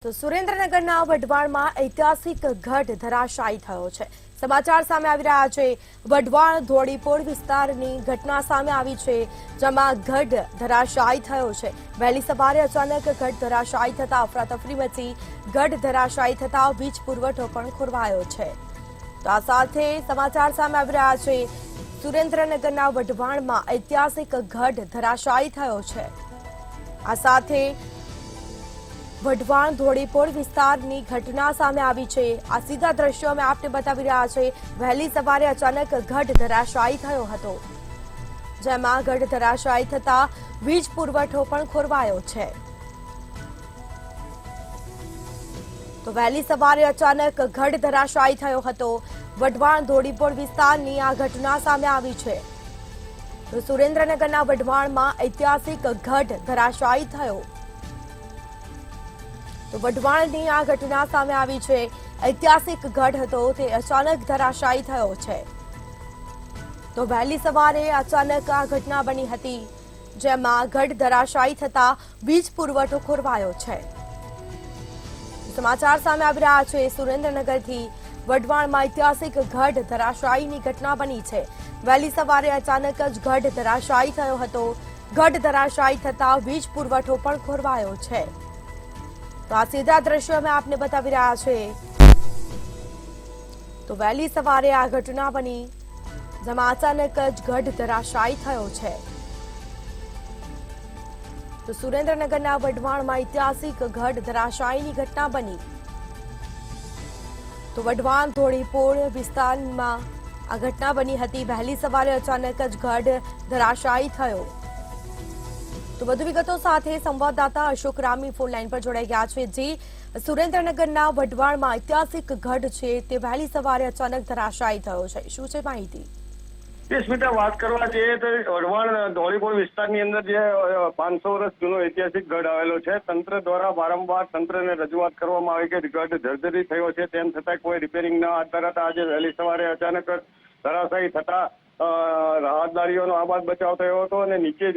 તો સુરેન્દ્રનગરના વઢવાણમાં ઐતિહાસિક ગઢ ધરાશાયી થયો છે। સમાચાર સામે આવી રહ્યા છે। વઢવાણ ધોળીપોળ વિસ્તારની ઘટના સામે આવી છે, જેમાં ગઢ ધરાશાયી થયો છે। વહેલી સવારે અચાનક ગઢ ધરાશાયી થતા અફરાતફરી મચી। ગઢ ધરાશાયી થતા વીજ પુરવઠો પણ ખોરવાયો છે। તો આ સાથે સમાચાર સામે આવી રહ્યા છે। સુરેન્દ્રનગરના વઢવાણમાં ઐતિહાસિક ગઢ ધરાશાયી થયો છે। આ સાથે વઢવાણ ધોળીપોળ વિસ્તારની ઘટના સામે આવી છે। આ સીધા દ્રશ્યો અમે આપને બતાવી રહ્યા છે। વહેલી સવારે અચાનક ગઢ ધરાશાયી થયો હતો, જેમાં ગઢ ધરાશાયી થતા વીજ પુરવઠો પણ ખોરવાયો છે। તો વહેલી સવારે અચાનક ગઢ ધરાશાયી થયો હતો। વઢવાણ ધોળીપોળ વિસ્તારની આ ઘટના સામે આવી છે। તો સુરેન્દ્રનગરના વઢવાણમાં ઐતિહાસિક ગઢ ધરાશાયી થયો। તો વઢવાણની આ ઘટના સામે આવી છે। ઐતિહાસિક ગઢ હતો તે અચાનક ધરાશાયી થયો છે। તો વહેલી સવારે અચાનક આ ઘટના બની હતી, જેમાં ગઢ ધરાશાયી થતા વીજ પુરવઠો ખોરવાયો છે। સમાચાર સામે આવી રહ્યા છે। સુરેન્દ્રનગરથી વઢવાણમાં ઐતિહાસિક ગઢ ધરાશાયીની ઘટના બની છે। વહેલી સવારે અચાનક જ ગઢ ધરાશાયી થયો હતો। ગઢ ધરાશાયી થતા વીજ પુરવઠો પણ ખોરવાયો છે। તો આ સીધા દ્રશ્યો અમે આપને બતાવી રહ્યા છે। તો વહેલી સવારે આ ઘટના બની, જેમાં અચાનક જ ગઢ ધરાશાયી થયો છે। તો સુરેન્દ્રનગરના વઢવાણમાં ઐતિહાસિક ગઢ ધરાશાયીની ઘટના બની। તો વઢવાણ ધોળીપોળ વિસ્તારમાં આ ઘટના બની હતી। વહેલી સવારે અચાનક જ ગઢ ધરાશાયી થયો। તો વધુ વિગતો સાથે સંવાદદાતા અશોક રામી ફોન લાઈન પર જોડાઈ ગયા છે। જે સુરેન્દ્રનગરના વઢવાણમાં ઐતિહાસિક ગઢ છે તે વહેલી સવારે અચાનક ધરાશાયી થયો છે, શું છે માહિતી? સ્મિતા, વાત કરવા જઈએ તો વઢવાણ ધોળીપોળ વિસ્તારની અંદર જે 500 વર્ષ જૂનો ઐતિહાસિક ગઢ આવેલો છે, તંત્ર દ્વારા વારંવાર તંત્રને રજૂઆત કરવામાં આવી કે ગઢ જર્જરી થયો છે, તેમ છતાં કોઈ રિપેરિંગ ન કરાતા આજે વહેલી સવારે અચાનક ધરાશાયી થતા રાહતદારીઓનો આબાદ બચાવ થયો હતો અને નીચે જે